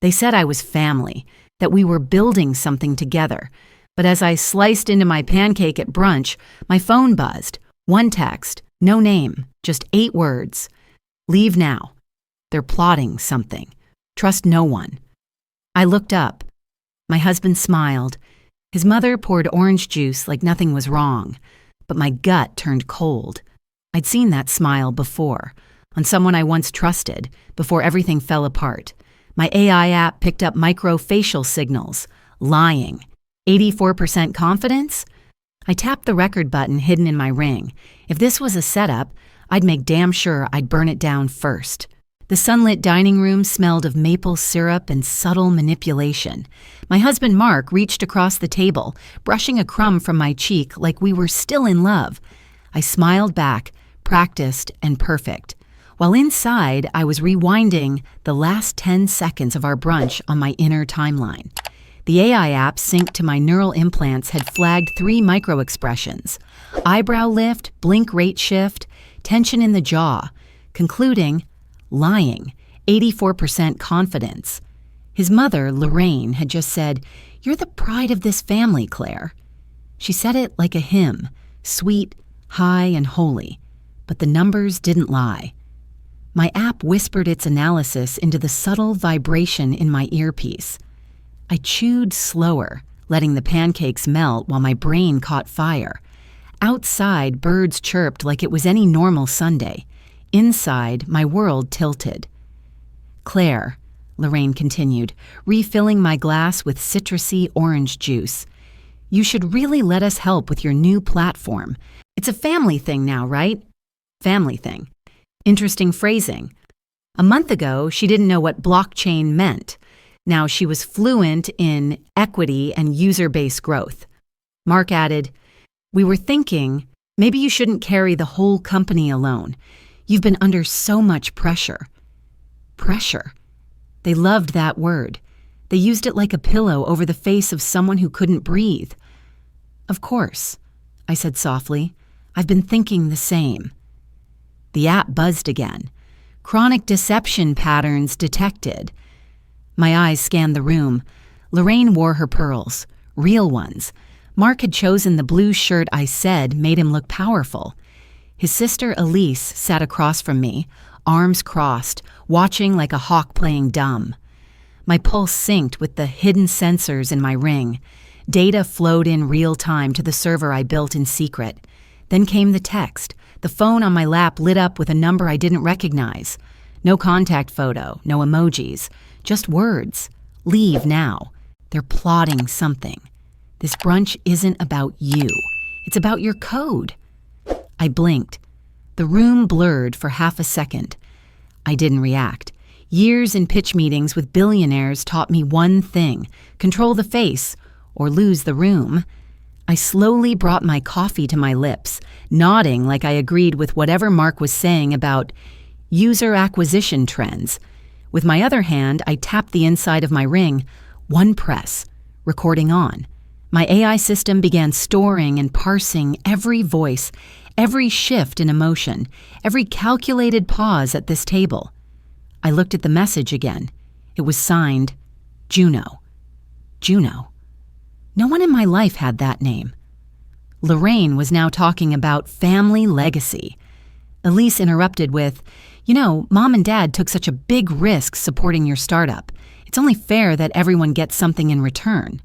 They said I was family, that we were building something together. But as I sliced into my pancake at brunch, my phone buzzed. One text, no name, just 8 words. Leave now. They're plotting something. Trust no one. I looked up. My husband smiled. His mother poured orange juice like nothing was wrong. But my gut turned cold. I'd seen that smile before, on someone I once trusted, before everything fell apart. My AI app picked up micro-facial signals. Lying. 84% confidence? I tapped the record button hidden in my ring. If this was a setup, I'd make damn sure I'd burn it down first. The sunlit dining room smelled of maple syrup and subtle manipulation. My husband Mark reached across the table, brushing a crumb from my cheek like we were still in love. I smiled back, practiced and perfect. While inside, I was rewinding the last 10 seconds of our brunch on my inner timeline. The AI app synced to my neural implants had flagged 3 micro-expressions: eyebrow lift, blink rate shift, tension in the jaw, concluding, lying, 84% confidence. His mother, Lorraine, had just said, "You're the pride of this family, Claire." She said it like a hymn, sweet, high, and holy, but the numbers didn't lie. My app whispered its analysis into the subtle vibration in my earpiece. I chewed slower, letting the pancakes melt while my brain caught fire. Outside, birds chirped like it was any normal Sunday. Inside, my world tilted. "Claire," Lorraine continued, refilling my glass with citrusy orange juice, "you should really let us help with your new platform. It's a family thing now, right?" Family thing. Interesting phrasing. A month ago, she didn't know what blockchain meant. Now she was fluent in equity and user-based growth. Mark added, "We were thinking, maybe you shouldn't carry the whole company alone. You've been under so much pressure." Pressure. They loved that word. They used it like a pillow over the face of someone who couldn't breathe. "Of course," I said softly. "I've been thinking the same." The app buzzed again. Chronic deception patterns detected. My eyes scanned the room. Lorraine wore her pearls, real ones. Mark had chosen the blue shirt I said made him look powerful. His sister Elise sat across from me, arms crossed, watching like a hawk playing dumb. My pulse synced with the hidden sensors in my ring. Data flowed in real time to the server I built in secret. Then came the text. The phone on my lap lit up with a number I didn't recognize. No contact photo, no emojis, just words. "Leave now. They're plotting something. This brunch isn't about you. It's about your code." I blinked. The room blurred for half a second. I didn't react. Years in pitch meetings with billionaires taught me one thing: control the face or lose the room. I slowly brought my coffee to my lips, nodding like I agreed with whatever Mark was saying about user acquisition trends. With my other hand, I tapped the inside of my ring. One press. Recording on. My AI system began storing and parsing every voice, every shift in emotion, every calculated pause at this table. I looked at the message again. It was signed, Juno. Juno. No one in my life had that name. Lorraine was now talking about family legacy. Elise interrupted with, "You know, Mom and Dad took such a big risk supporting your startup. It's only fair that everyone gets something in return."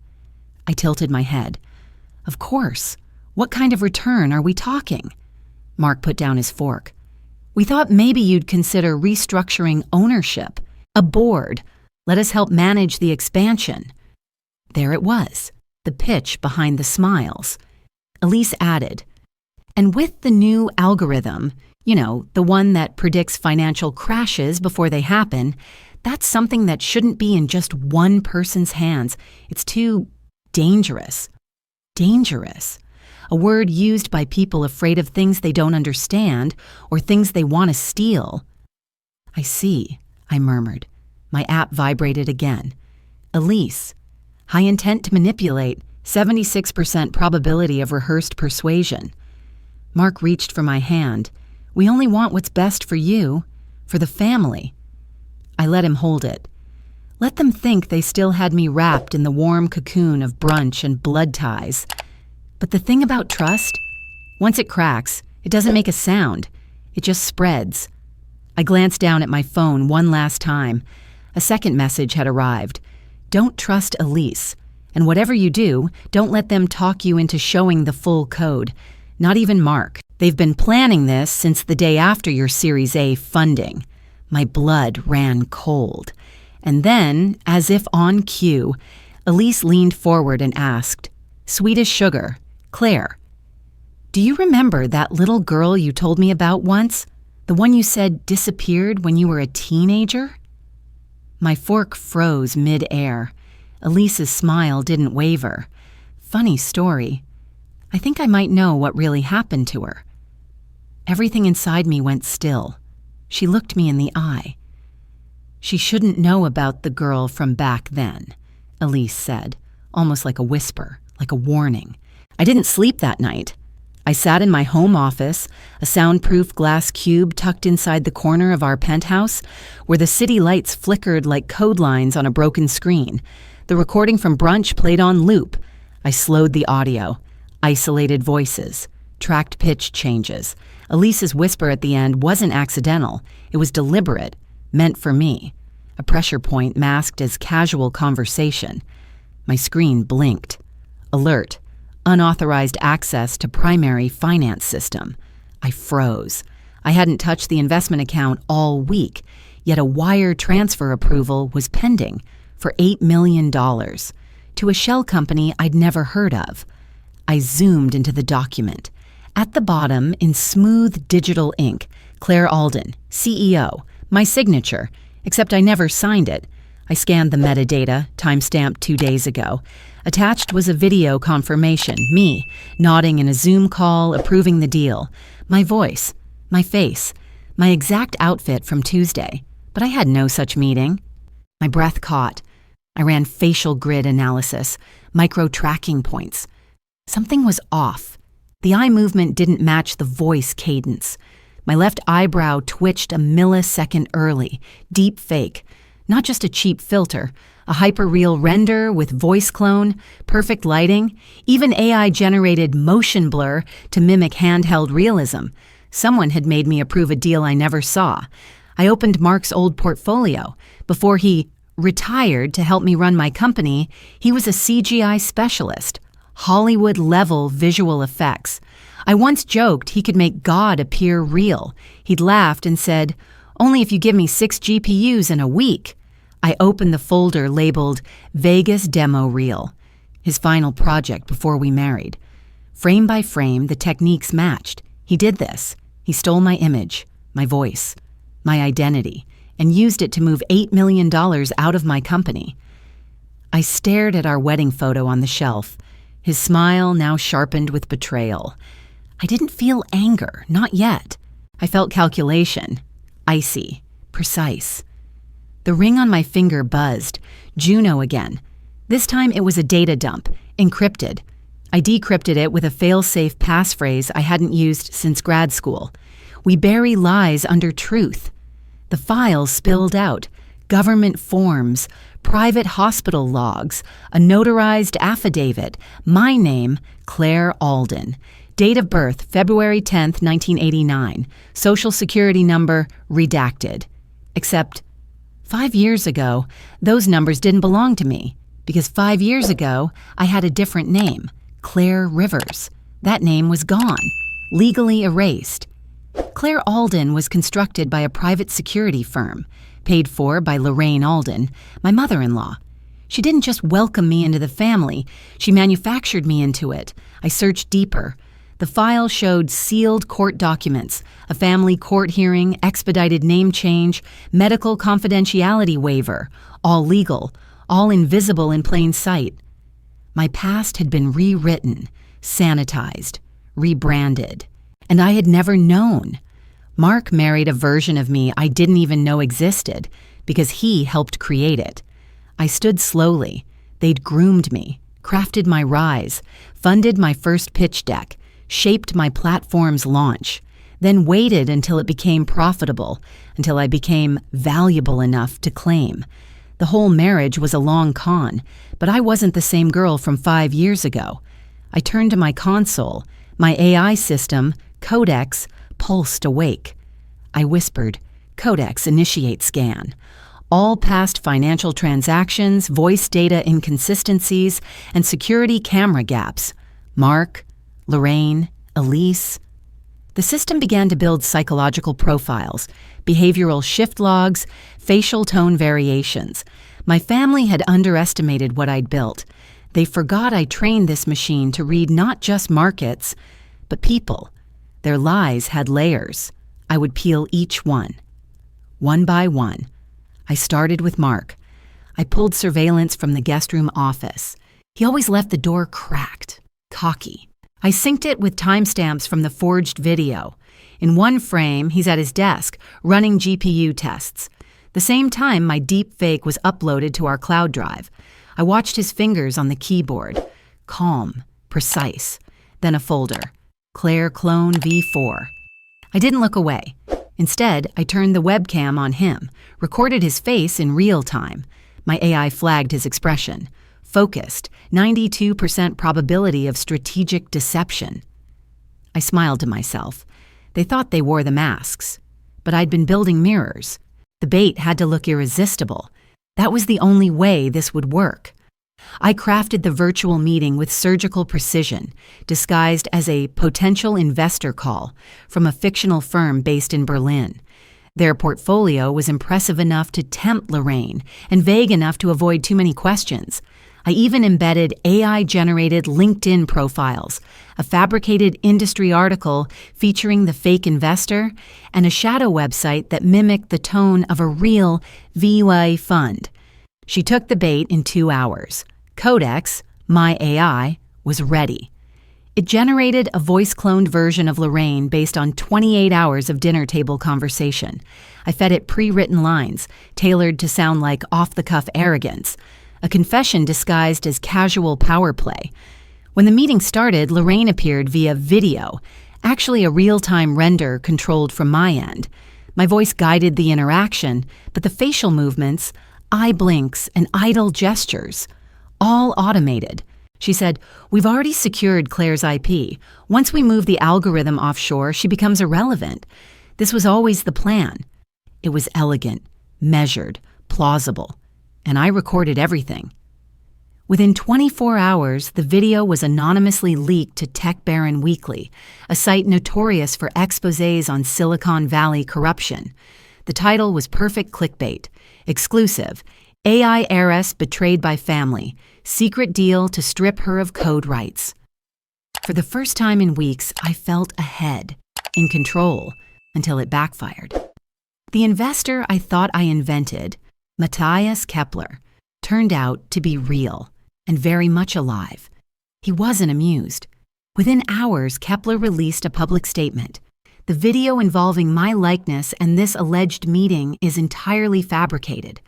I tilted my head. "Of course. What kind of return are we talking?" Mark put down his fork. "We thought maybe you'd consider restructuring ownership. A board. Let us help manage the expansion." There it was. The pitch behind the smiles. Elise added, "And with the new algorithm, you know, the one that predicts financial crashes before they happen, that's something that shouldn't be in just one person's hands. It's too dangerous." Dangerous. A word used by people afraid of things they don't understand or things they want to steal. "I see," I murmured. My app vibrated again. "Elise. High intent to manipulate, 76% probability of rehearsed persuasion." Mark reached for my hand. "We only want what's best for you, for the family." I let him hold it. Let them think they still had me wrapped in the warm cocoon of brunch and blood ties. But the thing about trust, once it cracks, it doesn't make a sound. It just spreads. I glanced down at my phone one last time. A second message had arrived. Don't trust Elise. And whatever you do, don't let them talk you into showing the full code. Not even Mark. They've been planning this since the day after your Series A funding. My blood ran cold. And then, as if on cue, Elise leaned forward and asked, "Sweet as sugar, Claire, do you remember that little girl you told me about once? The one you said disappeared when you were a teenager?" My fork froze mid-air. Elise's smile didn't waver. Funny story. I think I might know what really happened to her. Everything inside me went still. She looked me in the eye. "She shouldn't know about the girl from back then," Elise said, almost like a whisper, like a warning. I didn't sleep that night. I sat in my home office, a soundproof glass cube tucked inside the corner of our penthouse, where the city lights flickered like code lines on a broken screen. The recording from Brunch played on loop. I slowed the audio, isolated voices, tracked pitch changes. Elise's whisper at the end wasn't accidental. It was deliberate, meant for me. A pressure point masked as casual conversation. My screen blinked. Alert. Unauthorized access to primary finance system. I froze. I hadn't touched the investment account all week, yet a wire transfer approval was pending for $8 million to a shell company I'd never heard of. I zoomed into the document. At the bottom, in smooth digital ink, Claire Alden, CEO, my signature, except I never signed it. I scanned the metadata, timestamped 2 days ago. Attached was a video confirmation, me, nodding in a Zoom call, approving the deal. My voice, my face, my exact outfit from Tuesday. But I had no such meeting. My breath caught. I ran facial grid analysis, micro-tracking points. Something was off. The eye movement didn't match the voice cadence. My left eyebrow twitched a millisecond early, deep fake. Not just a cheap filter, a hyper-real render with voice clone, perfect lighting, even AI-generated motion blur to mimic handheld realism. Someone had made me approve a deal I never saw. I opened Mark's old portfolio. Before he retired to help me run my company, he was a CGI specialist, Hollywood-level visual effects. I once joked he could make God appear real. He'd laughed and said, "Only if you give me 6 GPUs in a week." I opened the folder labeled Vegas Demo Reel, his final project before we married. Frame by frame, the techniques matched. He did this. He stole my image, my voice, my identity, and used it to move $8 million out of my company. I stared at our wedding photo on the shelf, his smile now sharpened with betrayal. I didn't feel anger, not yet. I felt calculation, icy, precise. The ring on my finger buzzed. Juno again. This time it was a data dump, encrypted. I decrypted it with a fail-safe passphrase I hadn't used since grad school. We bury lies under truth. The files spilled out. Government forms, private hospital logs, a notarized affidavit, my name, Claire Alden. Date of birth, February 10th, 1989. Social security number, redacted. Except 5 years ago, those numbers didn't belong to me, because 5 years ago, I had a different name, Claire Rivers. That name was gone, legally erased. Claire Alden was constructed by a private security firm, paid for by Lorraine Alden, my mother-in-law. She didn't just welcome me into the family, she manufactured me into it. I searched deeper. The file showed sealed court documents, a family court hearing, expedited name change, medical confidentiality waiver, all legal, all invisible in plain sight. My past had been rewritten, sanitized, rebranded, and I had never known. Mark married a version of me I didn't even know existed because he helped create it. I stood slowly. They'd groomed me, crafted my rise, funded my first pitch deck, shaped my platform's launch, then waited until it became profitable, until I became valuable enough to claim. The whole marriage was a long con, but I wasn't the same girl from 5 years ago. I turned to my console. My AI system, Codex, pulsed awake. I whispered, "Codex, initiate scan." All past financial transactions, voice data inconsistencies, and security camera gaps. Mark, Lorraine, Elise. The system began to build psychological profiles, behavioral shift logs, facial tone variations. My family had underestimated what I'd built. They forgot I trained this machine to read not just markets, but people. Their lies had layers. I would peel each one. One by one. I started with Mark. I pulled surveillance from the guest room office. He always left the door cracked, cocky. I synced it with timestamps from the forged video. In one frame, he's at his desk, running GPU tests. The same time, my deep fake was uploaded to our cloud drive. I watched his fingers on the keyboard. Calm, precise. Then a folder. Claire Clone V4. I didn't look away. Instead, I turned the webcam on him, recorded his face in real time. My AI flagged his expression. Focused, 92% probability of strategic deception. I smiled to myself. They thought they wore the masks. But I'd been building mirrors. The bait had to look irresistible. That was the only way this would work. I crafted the virtual meeting with surgical precision, disguised as a potential investor call from a fictional firm based in Berlin. Their portfolio was impressive enough to tempt Lorraine and vague enough to avoid too many questions. I even embedded AI-generated LinkedIn profiles, a fabricated industry article featuring the fake investor, and a shadow website that mimicked the tone of a real VUA fund. She took the bait in 2 hours. Codex, my AI, was ready. It generated a voice-cloned version of Lorraine based on 28 hours of dinner table conversation. I fed it pre-written lines, tailored to sound like off-the-cuff arrogance, a confession disguised as casual power play. When the meeting started, Lorraine appeared via video, actually a real-time render controlled from my end. My voice guided the interaction, but the facial movements, eye blinks, and idle gestures, all automated. She said, "We've already secured Claire's IP. Once we move the algorithm offshore, she becomes irrelevant." This was always the plan. It was elegant, measured, plausible, and I recorded everything. Within 24 hours, the video was anonymously leaked to Tech Baron Weekly, a site notorious for exposés on Silicon Valley corruption. The title was perfect clickbait. Exclusive. AI heiress betrayed by family. Secret deal to strip her of code rights. For the first time in weeks, I felt ahead, in control, until it backfired. The investor I thought I invented, Matthias Kepler, turned out to be real and very much alive. He wasn't amused. Within hours, Kepler released a public statement. The video involving my likeness and this alleged meeting is entirely fabricated.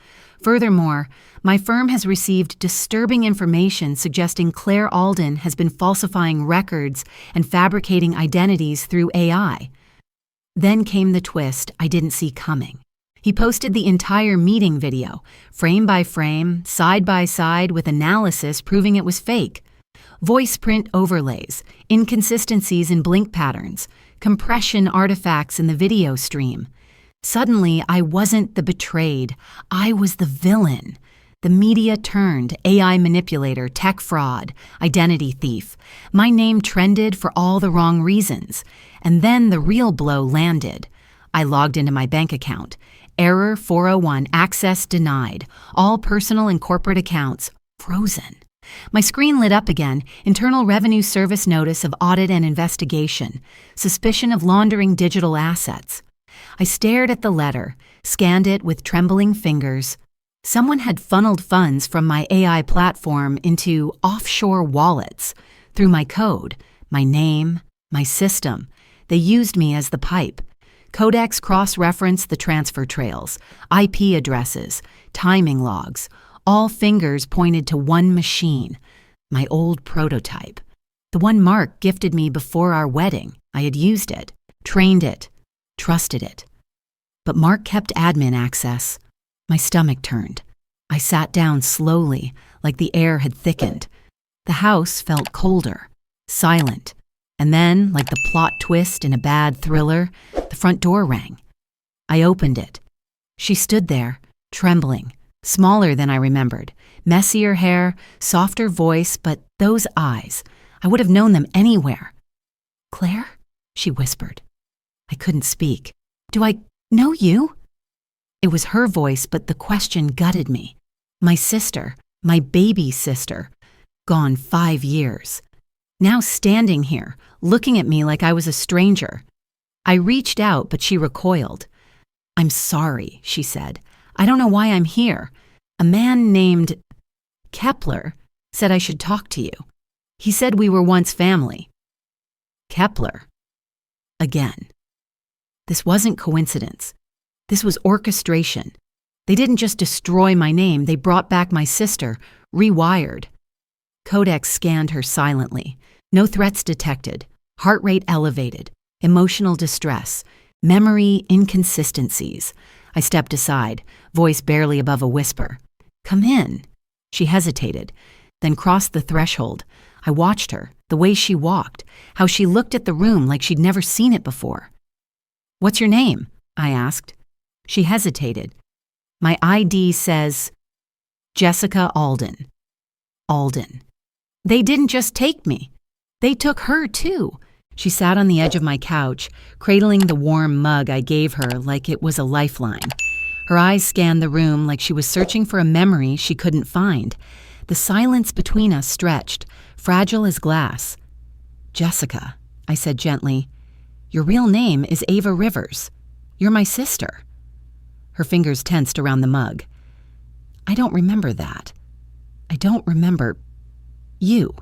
Furthermore, my firm has received disturbing information suggesting Claire Alden has been falsifying records and fabricating identities through AI. Then came the twist I didn't see coming. He posted the entire meeting video, frame by frame, side by side, with analysis proving it was fake. Voice print overlays, inconsistencies in blink patterns, compression artifacts in the video stream. Suddenly, I wasn't the betrayed. I was the villain. The media turned, AI manipulator, tech fraud, identity thief. My name trended for all the wrong reasons. And then the real blow landed. I logged into my bank account. Error 401, access denied. All personal and corporate accounts frozen. My screen lit up again, Internal Revenue Service notice of audit and investigation, suspicion of laundering digital assets. I stared at the letter, scanned it with trembling fingers. Someone had funneled funds from my AI platform into offshore wallets. Through my code, my name, my system. They used me as the pipe. Codex cross-referenced the transfer trails, IP addresses, timing logs. All fingers pointed to one machine, my old prototype. The one Mark gifted me before our wedding. I had used it, trained it, trusted it. But Mark kept admin access. My stomach turned. I sat down slowly, like the air had thickened. The house felt colder, silent, and then, like the plot twist in a bad thriller, the front door rang. I opened it. She stood there, trembling, smaller than I remembered, messier hair, softer voice, but those eyes, I would have known them anywhere. "Claire?" she whispered. I couldn't speak. "Do I know you?" It was her voice, but the question gutted me. My sister, my baby sister, gone 5 years. Now standing here, looking at me like I was a stranger. I reached out, but she recoiled. "I'm sorry," she said. "I don't know why I'm here. A man named Kepler said I should talk to you. He said we were once family." Kepler. Again. This wasn't coincidence. This was orchestration. They didn't just destroy my name, they brought back my sister, rewired. Codex scanned her silently. No threats detected. Heart rate elevated. Emotional distress. Memory inconsistencies. I stepped aside, voice barely above a whisper. "Come in." She hesitated, then crossed the threshold. I watched her, the way she walked, how she looked at the room like she'd never seen it before. "What's your name?" I asked. She hesitated. "My ID says Jessica Alden." Alden. "They didn't just take me. They took her, too." She sat on the edge of my couch, cradling the warm mug I gave her like it was a lifeline. Her eyes scanned the room like she was searching for a memory she couldn't find. The silence between us stretched, fragile as glass. "Jessica," I said gently, "your real name is Ava Rivers. You're my sister." Her fingers tensed around the mug. "I don't remember that. I don't remember you."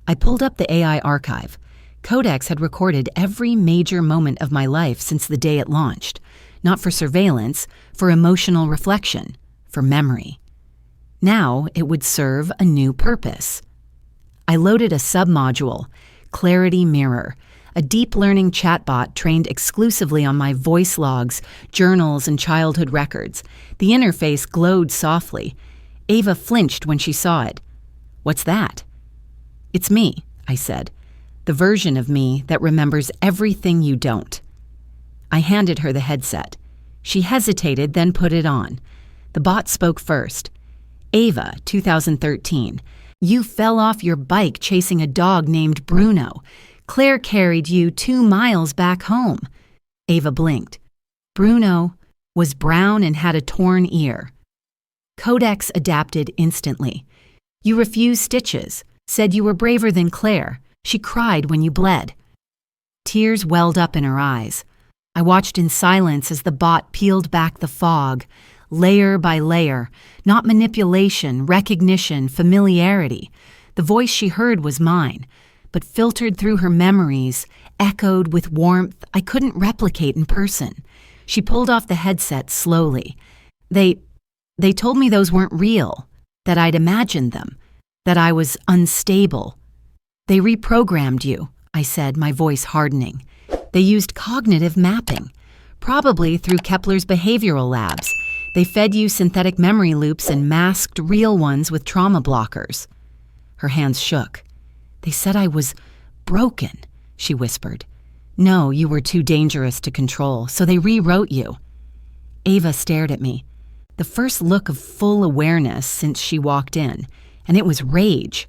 I pulled up the AI archive. Codex had recorded every major moment of my life since the day it launched, not for surveillance, for emotional reflection, for memory. Now it would serve a new purpose. I loaded a submodule, Clarity Mirror, a deep learning chatbot trained exclusively on my voice logs, journals, and childhood records. The interface glowed softly. Ava flinched when she saw it. "What's that?" "It's me," I said. "The version of me that remembers everything you don't." I handed her the headset. She hesitated, then put it on. The bot spoke first. "Ava, 2013. You fell off your bike chasing a dog named Bruno. Claire carried you 2 miles back home." Ava blinked. "Bruno was brown and had a torn ear." Codex adapted instantly. "You refused stitches, said you were braver than Claire. She cried when you bled." Tears welled up in her eyes. I watched in silence as the bot peeled back the fog, layer by layer, not manipulation, recognition, familiarity. The voice she heard was mine, but filtered through her memories, echoed with warmth I couldn't replicate in person. She pulled off the headset slowly. They told me those weren't real, that I'd imagined them, that I was unstable. "They reprogrammed you," I said, my voice hardening. "They used cognitive mapping, probably through Kepler's behavioral labs. They fed you synthetic memory loops and masked real ones with trauma blockers." Her hands shook. "They said I was broken," she whispered. "No, you were too dangerous to control, so they rewrote you." Ava stared at me, the first look of full awareness since she walked in, and it was rage.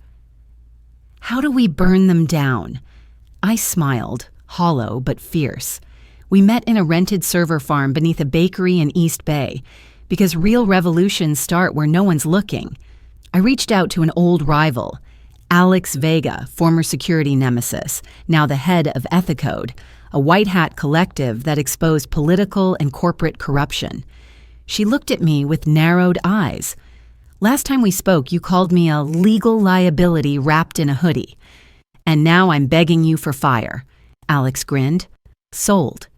"How do we burn them down?" I smiled, hollow but fierce. We met in a rented server farm beneath a bakery in East Bay, because real revolutions start where no one's looking. I reached out to an old rival, Alex Vega, former security nemesis, now the head of Ethicode, a white-hat collective that exposed political and corporate corruption. She looked at me with narrowed eyes. "Last time we spoke, you called me a legal liability wrapped in a hoodie. And now I'm begging you for fire." Alex grinned. "Sold."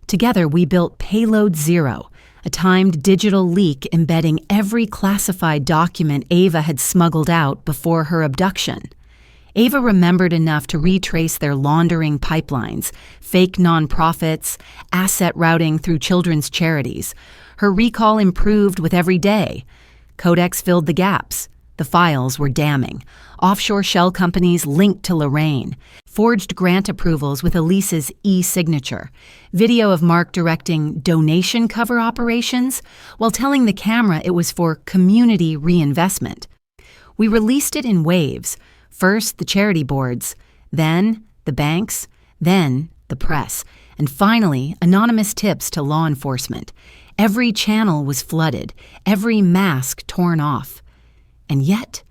Together, we built Payload Zero, a timed digital leak embedding every classified document Ava had smuggled out before her abduction. Ava remembered enough to retrace their laundering pipelines, fake nonprofits, asset routing through children's charities. Her recall improved with every day. Codex filled the gaps. The files were damning. Offshore shell companies linked to Lorraine. Forged grant approvals with Elise's e-signature. Video of Mark directing donation cover operations while telling the camera it was for community reinvestment. We released it in waves. First, the charity boards, then the banks, then the press, and finally, anonymous tips to law enforcement. Every channel was flooded, every mask torn off. And yet,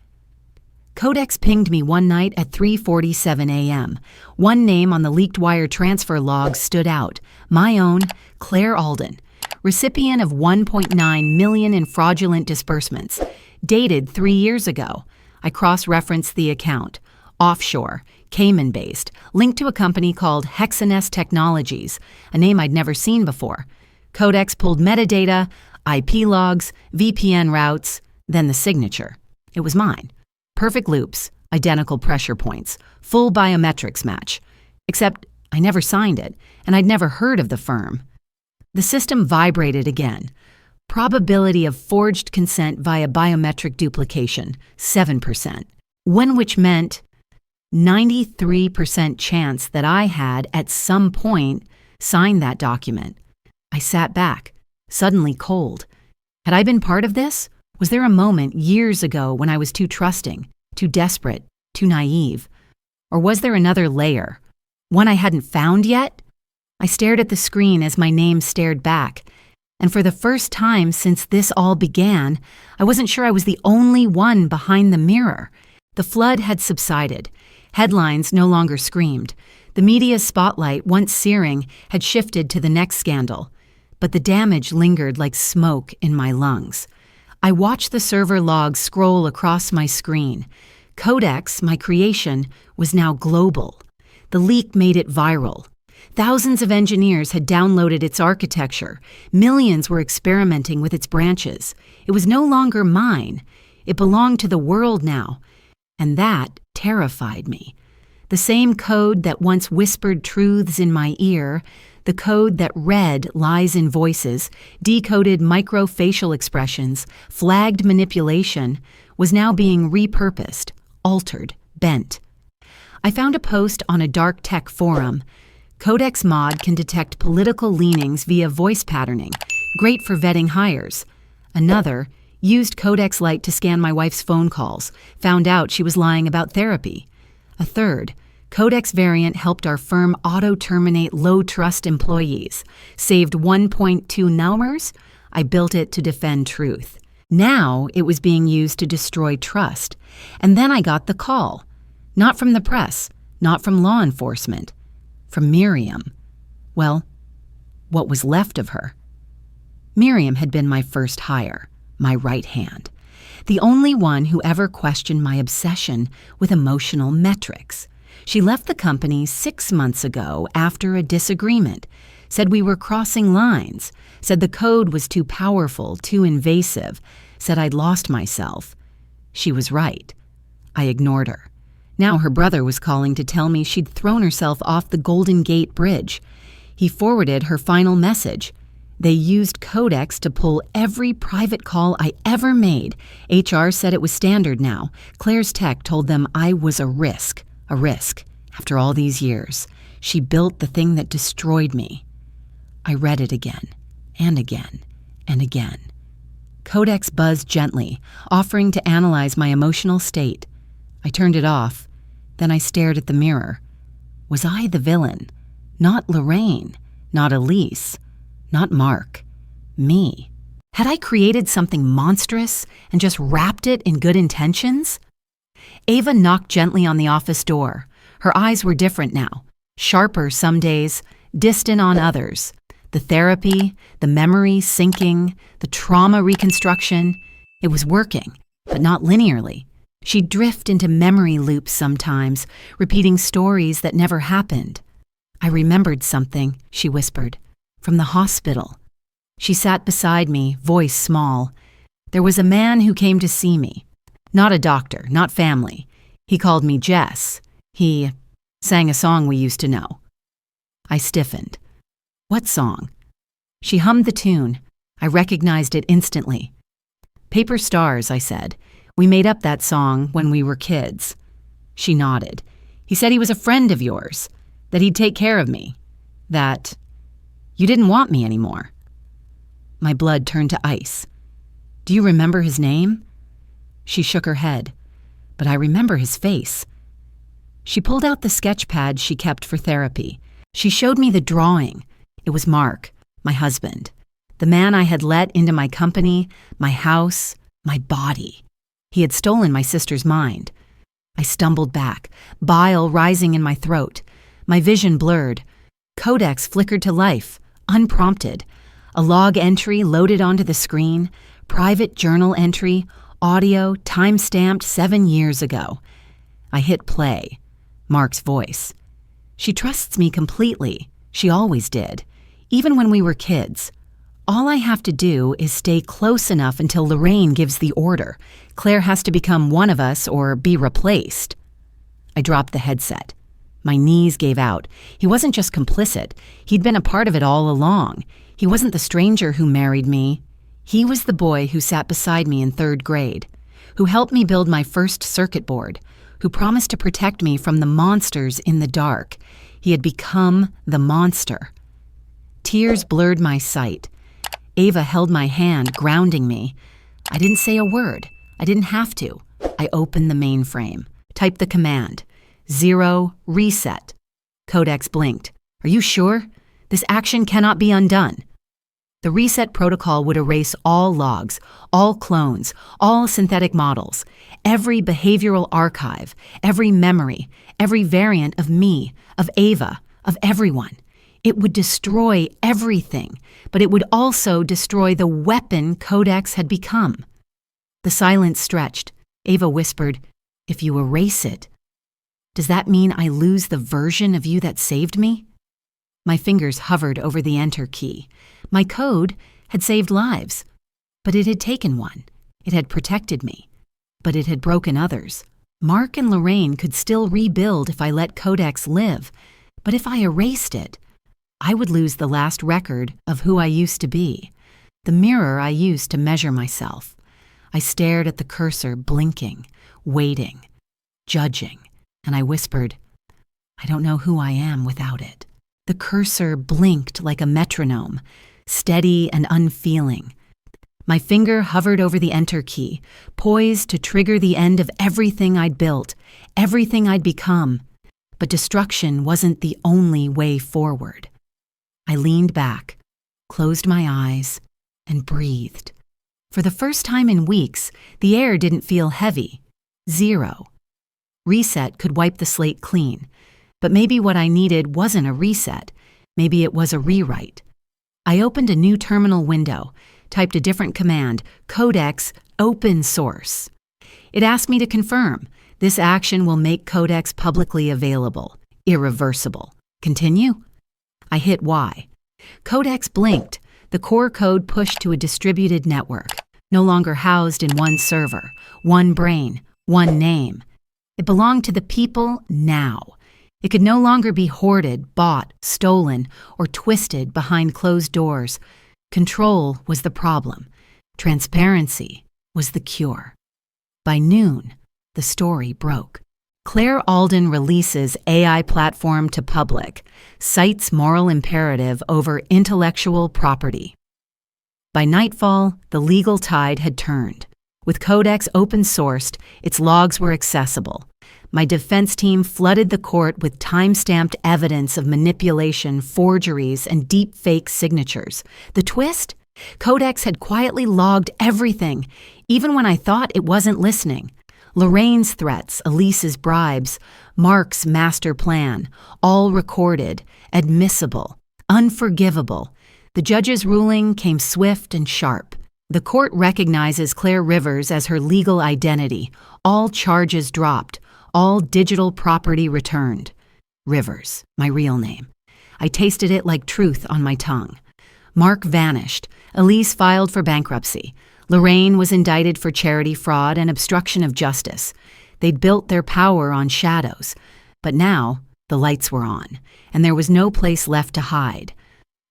Codex pinged me one night at 3:47 a.m. One name on the leaked wire transfer logs stood out, my own, Claire Alden, recipient of $1.9 million in fraudulent disbursements, dated 3 years ago. I cross-referenced the account. Offshore, Cayman-based, linked to a company called Hexanest Technologies, a name I'd never seen before. Codex pulled metadata, IP logs, VPN routes, then the signature. It was mine. Perfect loops, identical pressure points, full biometrics match. Except I never signed it, and I'd never heard of the firm. The system vibrated again. Probability of forged consent via biometric duplication, 7%. Which meant 93% chance that I had, at some point, signed that document. I sat back, suddenly cold. Had I been part of this? Was there a moment years ago when I was too trusting, too desperate, too naive? Or was there another layer, one I hadn't found yet? I stared at the screen as my name stared back, and for the first time since this all began, I wasn't sure I was the only one behind the mirror. The flood had subsided. Headlines no longer screamed. The media's spotlight, once searing, had shifted to the next scandal. But the damage lingered like smoke in my lungs. I watched the server logs scroll across my screen. Codex, my creation, was now global. The leak made it viral. Thousands of engineers had downloaded its architecture. Millions were experimenting with its branches. It was no longer mine. It belonged to the world now. And that terrified me. The same code that once whispered truths in my ear, the code that read lies in voices, decoded microfacial expressions, flagged manipulation, was now being repurposed, altered, bent. I found a post on a dark tech forum. Codex Mod can detect political leanings via voice patterning, great for vetting hires. Another used Codex Lite to scan my wife's phone calls, found out she was lying about therapy. A third, Codex variant helped our firm auto-terminate low-trust employees, saved 1.2 numbers. I built it to defend truth. Now it was being used to destroy trust. And then I got the call. Not from the press, not from law enforcement. From Miriam. Well, what was left of her. Miriam had been my first hire, my right hand. The only one who ever questioned my obsession with emotional metrics. She left the company 6 months ago after a disagreement, said we were crossing lines, said the code was too powerful, too invasive, said I'd lost myself. She was right. I ignored her. Now her brother was calling to tell me she'd thrown herself off the Golden Gate Bridge. He forwarded her final message. They used Codex to pull every private call I ever made. HR said it was standard now. Claire's tech told them I was a risk. A risk. After all these years, she built the thing that destroyed me. I read it again, and again, and again. Codex buzzed gently, offering to analyze my emotional state. I turned it off. Then I stared at the mirror. Was I the villain? Not Lorraine. Not Elise. Not Mark. Me. Had I created something monstrous and just wrapped it in good intentions? Ava knocked gently on the office door. Her eyes were different now. Sharper some days, distant on others. The therapy, the memory syncing, the trauma reconstruction. It was working, but not linearly. She'd drift into memory loops sometimes, repeating stories that never happened. I remembered something, she whispered, from the hospital. She sat beside me, voice small. There was a man who came to see me. Not a doctor, not family. He called me Jess. He sang a song we used to know. I stiffened. What song? She hummed the tune. I recognized it instantly. Paper Stars, I said. We made up that song when we were kids. She nodded. He said he was a friend of yours, that he'd take care of me, that you didn't want me anymore. My blood turned to ice. Do you remember his name? She shook her head, but I remember his face. She pulled out the sketch pad she kept for therapy. She showed me the drawing. It was Mark, my husband, the man I had let into my company, my house, my body. He had stolen my sister's mind. I stumbled back, bile rising in my throat. My vision blurred. Codex flickered to life, unprompted. A log entry loaded onto the screen, private journal entry, audio time-stamped 7 years ago. I hit play. Mark's voice. She trusts me completely. She always did. Even when we were kids. All I have to do is stay close enough until Lorraine gives the order. Claire has to become one of us or be replaced. I dropped the headset. My knees gave out. He wasn't just complicit. He'd been a part of it all along. He wasn't the stranger who married me. He was the boy who sat beside me in 3rd grade, who helped me build my first circuit board, who promised to protect me from the monsters in the dark. He had become the monster. Tears blurred my sight. Ava held my hand, grounding me. I didn't say a word. I didn't have to. I opened the mainframe, typed the command. 0, reset. Codex blinked. Are you sure? This action cannot be undone. The reset protocol would erase all logs, all clones, all synthetic models, every behavioral archive, every memory, every variant of me, of Ava, of everyone. It would destroy everything, but it would also destroy the weapon Codex had become. The silence stretched. Ava whispered, "If you erase it, does that mean I lose the version of you that saved me?" My fingers hovered over the enter key. My code had saved lives, but it had taken one. It had protected me, but it had broken others. Mark and Lorraine could still rebuild if I let Codex live, but if I erased it, I would lose the last record of who I used to be, the mirror I used to measure myself. I stared at the cursor, blinking, waiting, judging, and I whispered, "I don't know who I am without it." The cursor blinked like a metronome, steady and unfeeling. My finger hovered over the enter key, poised to trigger the end of everything I'd built, everything I'd become. But destruction wasn't the only way forward. I leaned back, closed my eyes, and breathed. For the first time in weeks, the air didn't feel heavy. 0. Reset could wipe the slate clean, but maybe what I needed wasn't a reset. Maybe it was a rewrite. I opened a new terminal window, typed a different command, Codex open source. It asked me to confirm. This action will make Codex publicly available, irreversible. Continue? I hit Y. Codex blinked. The core code pushed to a distributed network, no longer housed in one server, one brain, one name. It belonged to the people now. It could no longer be hoarded, bought, stolen, or twisted behind closed doors. Control was the problem. Transparency was the cure. By noon, the story broke. Claire Alden releases AI platform to public, cites moral imperative over intellectual property. By nightfall, the legal tide had turned. With Codex open-sourced, its logs were accessible. My defense team flooded the court with time-stamped evidence of manipulation, forgeries, and deep-fake signatures. The twist? Codex had quietly logged everything, even when I thought it wasn't listening. Lorraine's threats, Elise's bribes, Mark's master plan, all recorded, admissible, unforgivable. The judge's ruling came swift and sharp. The court recognizes Claire Rivers as her legal identity. All charges dropped, all digital property returned. Rivers, my real name. I tasted it like truth on my tongue. Mark vanished. Elise filed for bankruptcy. Lorraine was indicted for charity fraud and obstruction of justice. They'd built their power on shadows. But now, the lights were on, and there was no place left to hide.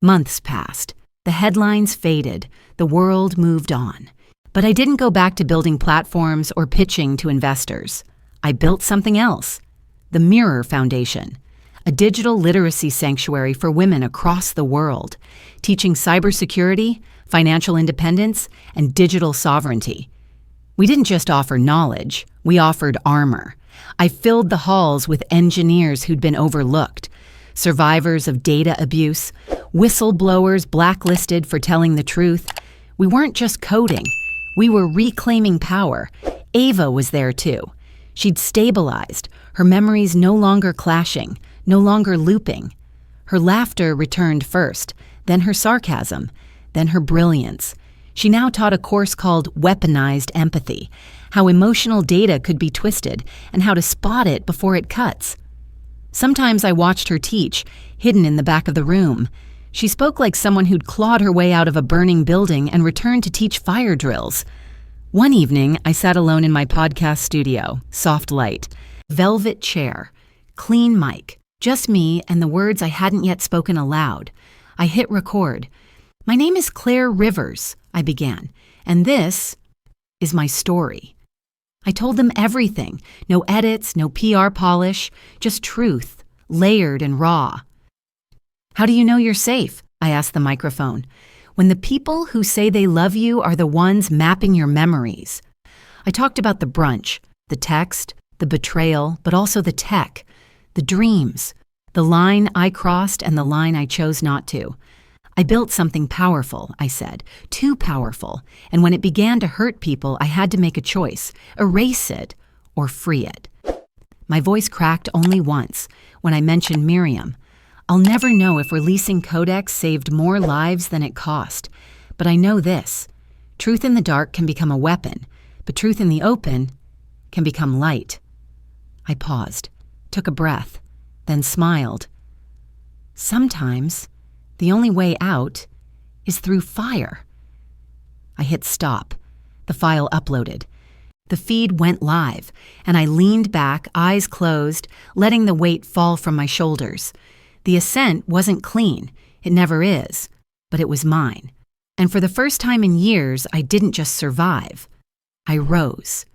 Months passed. The headlines faded. The world moved on. But I didn't go back to building platforms or pitching to investors. I built something else. The Mirror Foundation, a digital literacy sanctuary for women across the world, teaching cybersecurity, financial independence, and digital sovereignty. We didn't just offer knowledge, we offered armor. I filled the halls with engineers who'd been overlooked, survivors of data abuse, whistleblowers blacklisted for telling the truth. We weren't just coding, we were reclaiming power. Ava was there too. She'd stabilized, her memories no longer clashing, no longer looping. Her laughter returned first, then her sarcasm, then her brilliance. She now taught a course called Weaponized Empathy, how emotional data could be twisted and how to spot it before it cuts. Sometimes I watched her teach, hidden in the back of the room. She spoke like someone who'd clawed her way out of a burning building and returned to teach fire drills. One evening, I sat alone in my podcast studio, soft light, velvet chair, clean mic, just me and the words I hadn't yet spoken aloud. I hit record. "My name is Claire Rivers," I began, "and this is my story." I told them everything, no edits, no PR polish, just truth, layered and raw. "How do you know you're safe?" I asked the microphone. "When the people who say they love you are the ones mapping your memories." I talked about the brunch, the text, the betrayal, but also the tech, the dreams, the line I crossed and the line I chose not to. "I built something powerful," I said, "too powerful, and when it began to hurt people, I had to make a choice, erase it or free it." My voice cracked only once, when I mentioned Miriam. I'll never know if releasing Codex saved more lives than it cost, but I know this: truth in the dark can become a weapon, but truth in the open can become light. I paused, took a breath, then smiled. Sometimes the only way out is through fire. I hit stop. The file uploaded. The feed went live, and I leaned back, eyes closed, letting the weight fall from my shoulders. The ascent wasn't clean. It never is. But it was mine. And for the first time in years, I didn't just survive. I rose.